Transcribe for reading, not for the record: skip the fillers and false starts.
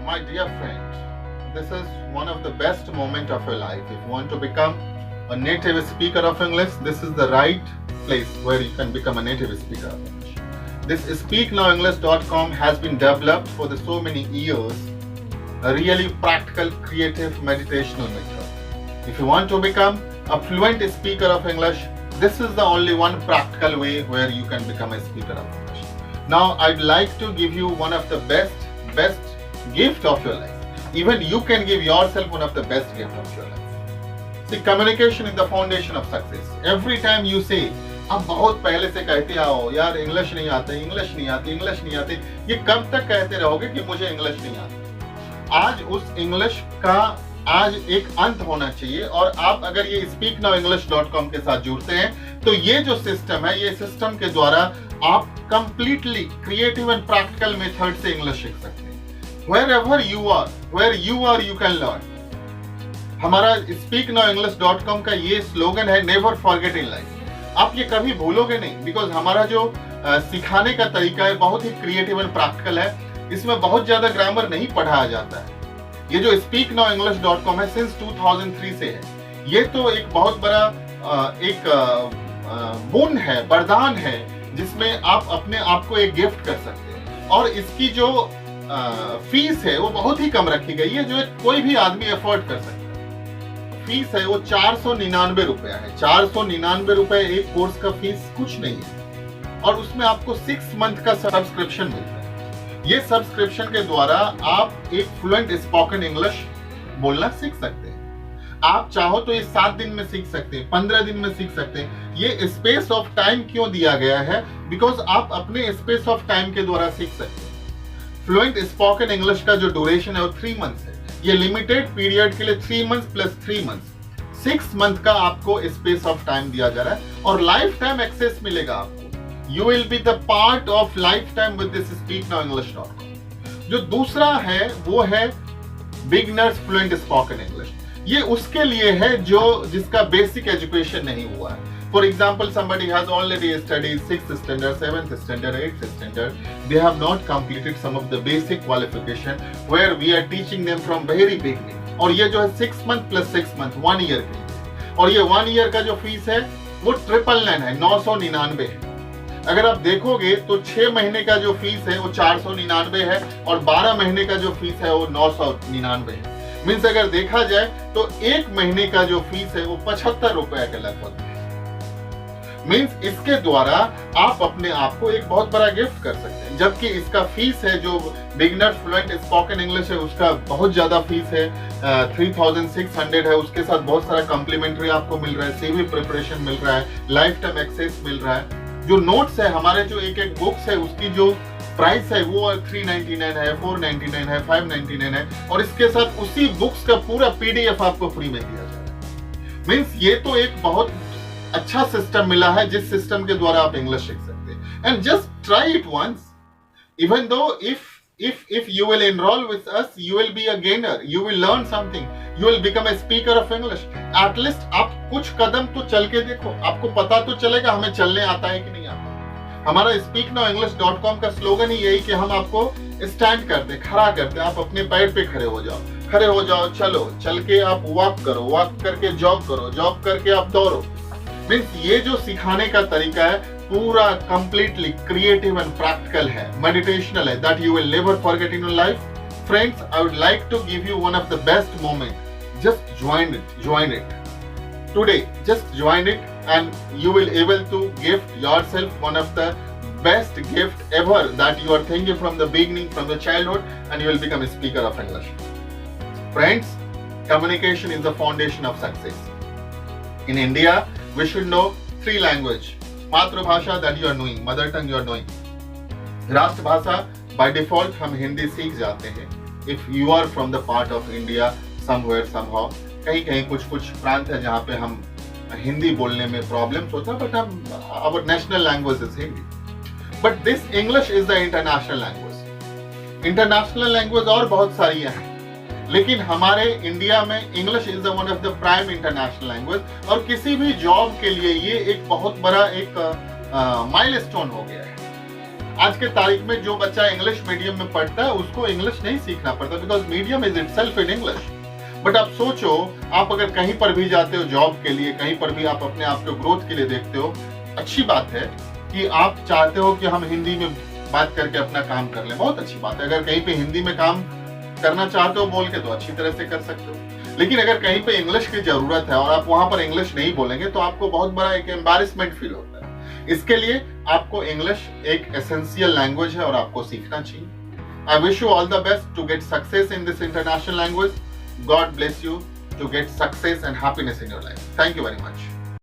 My dear friend, this is one of the best moments of your life. If you want to become a native speaker of English, this is the right place where you can become a native speaker of English. This speaknowenglish.com has been developed for the so many years, a really practical, creative, meditational method. If you want to become a fluent speaker of English, this is the only one practical way where you can become a speaker of English. Now, I'd like to give you one of the best gift of your life. Even you can give yourself one of the best gift of your life. See, communication is the foundation of success. Every time you say, आप बहुत पहले से कहते आओ यार English नहीं आते, English नहीं आती, इंग्लिश नहीं आती, ये कब तक कहते रहोगे कि मुझे इंग्लिश नहीं आती? आज उस इंग्लिश का आज एक अंत होना चाहिए। और आप अगर ये speaknowenglish.com के साथ जुड़ते हैं तो ये जो सिस्टम है, ये सिस्टम के द्वारा आप completely creative and practical method से इंग्लिश सीख सकते हैं। Wherever you are, you can learn. हमारा speaknowenglish.com का ये स्लोगन है never forget in life. आप ये कभी भूलोगे नहीं, बिकॉज हमारा जो सिखाने का तरीका है बहुत ही क्रिएटिव एंड प्रैक्टिकल है। इसमें बहुत ज्यादा ग्रामर नहीं पढ़ाया जाता है। ये जो speaknowenglish.com है सिंस 2003 से है। ये तो एक बहुत बड़ा एक गुण है, वरदान है, जिसमें आप अपने आप को एक गिफ्ट कर सकते हैं। और इसकी जो फीस है वो बहुत ही कम रखी गई है, जो कोई भी आदमी अफोर्ड कर सकता है। फीस है वो 499 रुपया है। 499 रुपए एक कोर्स का फीस कुछ नहीं है। और उसमें आपको 6 मंथ का सब्सक्रिप्शन मिलता है। ये सब्सक्रिप्शन के द्वारा आप एक फ्लुएंट स्पोकन इंग्लिश बोलना सीख सकते हैं। आप चाहो तो ये 7 दिन में सीख सकते हैं, 15 दिन में सीख सकते हैं। ये स्पेस ऑफ टाइम क्यों दिया गया है? बिकॉज आप अपने स्पेस ऑफ टाइम के द्वारा सीख सकते हैं। फ्लुएंट स्पोकन इंग्लिश का जो ड्यूरेशन है वो 3 मंथ्स है। ये लिमिटेड पीरियड के लिए 3 मंथ्स प्लस 3 मंथ्स 6 मंथ का आपको स्पेस ऑफ टाइम दिया जा रहा है और लाइफ टाइम एक्सेस मिलेगा आपको। You will be the part of life time with this speaknowenglish.com। जो दूसरा है वो है बिगनर्स फ्लुएंट स्पोकन इंग्लिश। ये उसके लिए है जिसका बेसिक एजुकेशन नहीं हुआ है। For example, somebody has already studied 6th standard, 7th standard, 8th standard. They have not completed some of the basic qualification where we are teaching them from very beginning. और ये जो है 6 month plus 6 month 1 year के लिए। और ये 1 year का जो फीस है वो 999 है, 999 है। अगर आप देखोगे तो 6 महीने का जो फीस है वो 499 है और 12 महीने का जो फीस है वो 999 है। मीन्स अगर देखा जाए तो 1 महीने का जो फीस है वो 75 रुपए के लगभग। मीन्स इसके द्वारा आप अपने आप को एक बहुत बड़ा गिफ्ट कर सकते हैं। जबकि इसका फीस है जो बिगनर फ्लुएंट स्पोकन इंग्लिश है उसका बहुत ज्यादा फीस है, 3600 है। उसके साथ बहुत सारा कॉम्प्लीमेंट्री आपको मिल रहा है, सीवी प्रिपरेशन मिल रहा है, लाइफ टाइम एक्सेस मिल रहा है। जो नोट्स है हमारे जो एक बुक्स है उसकी जो प्राइस है वो 399 है, 499 है, 599 है। और इसके साथ उसी बुक्स का पूरा PDF आपको फ्री में दिया जाएगा। मीन्स ये तो एक बहुत अच्छा सिस्टम मिला है जिस सिस्टम के द्वारा आप इंग्लिश सीख सकते हैं। And just try it once. Even though if you will enroll with us, you will be a gainer, you will learn something, you will become a speaker of English. At least आप कुछ कदम तो चल के देखो, आपको पता तो चलेगा हमें चलने आता है कि नहीं आता। हमारा speaknowenglish.com का स्लोगन ही यही कि हम आपको स्टैंड करते, खड़ा करते, आप अपने पैर पे खड़े हो जाओ, चलो, चल के आप वॉक करो, वॉक करके जॉग करो, जॉग करके आप दौड़ो। मीन्स ये जो सिखाने का तरीका है पूरा कंप्लीटली क्रिएटिव एंड प्रैक्टिकल है, मेडिटेशनल है, that you will never forget in your life. Friends, I would like to give you one of the best moment. Just join it today, just join it and you will able to gift yourself one of the best gift ever that you are thinking from the beginning, from the childhood, and you will become a speaker of English. Friends, communication is the foundation of success. In India, we should know 3 languages. मातृभाषा that you are knowing, mother tongue you are knowing. राष्ट्रभाषा by default हम हिंदी सीख जाते हैं. If you are from the part of India somewhere somehow, कहीं कुछ प्रांत है जहाँ पे हम हिंदी बोलने में प्रॉब्लम्स होता है, but हम our national language is Hindi. But this English is the international language. International language और बहुत सारी हैं, लेकिन हमारे इंडिया में English is one of the prime international language. और किसी भी जॉब के लिए ये एक बहुत बड़ा एक माइलस्टोन हो गया है। आज के तारीख में जो बच्चा इंग्लिश मीडियम में पढ़ता है उसको इंग्लिश नहीं सीखना पड़ता, because medium is itself in English. But आप सोचो, आप अगर कहीं पर भी जाते हो जॉब के लिए, कहीं पर भी आप अपने आप को ग्रोथ के लिए देखते हो, अच्छी बात है कि आप चाहते हो कि हम हिंदी में बात करके अपना काम कर लें, बहुत अच्छी बात है। अगर कहीं पे हिंदी में काम करना चाहते हो बोल के तो अच्छी तरह से कर सकते हो, लेकिन अगर कहीं पे इंग्लिश की जरूरत है और आप वहां पर इंग्लिश नहीं बोलेंगे तो आपको बहुत बड़ा एक एम्बैरेसमेंट फील होता है। इसके लिए आपको इंग्लिश एक एसेंशियल लैंग्वेज है और आपको सीखना चाहिए। I wish you all the best to get success in this international language. God bless you to get success and happiness in your life. Thank you very much.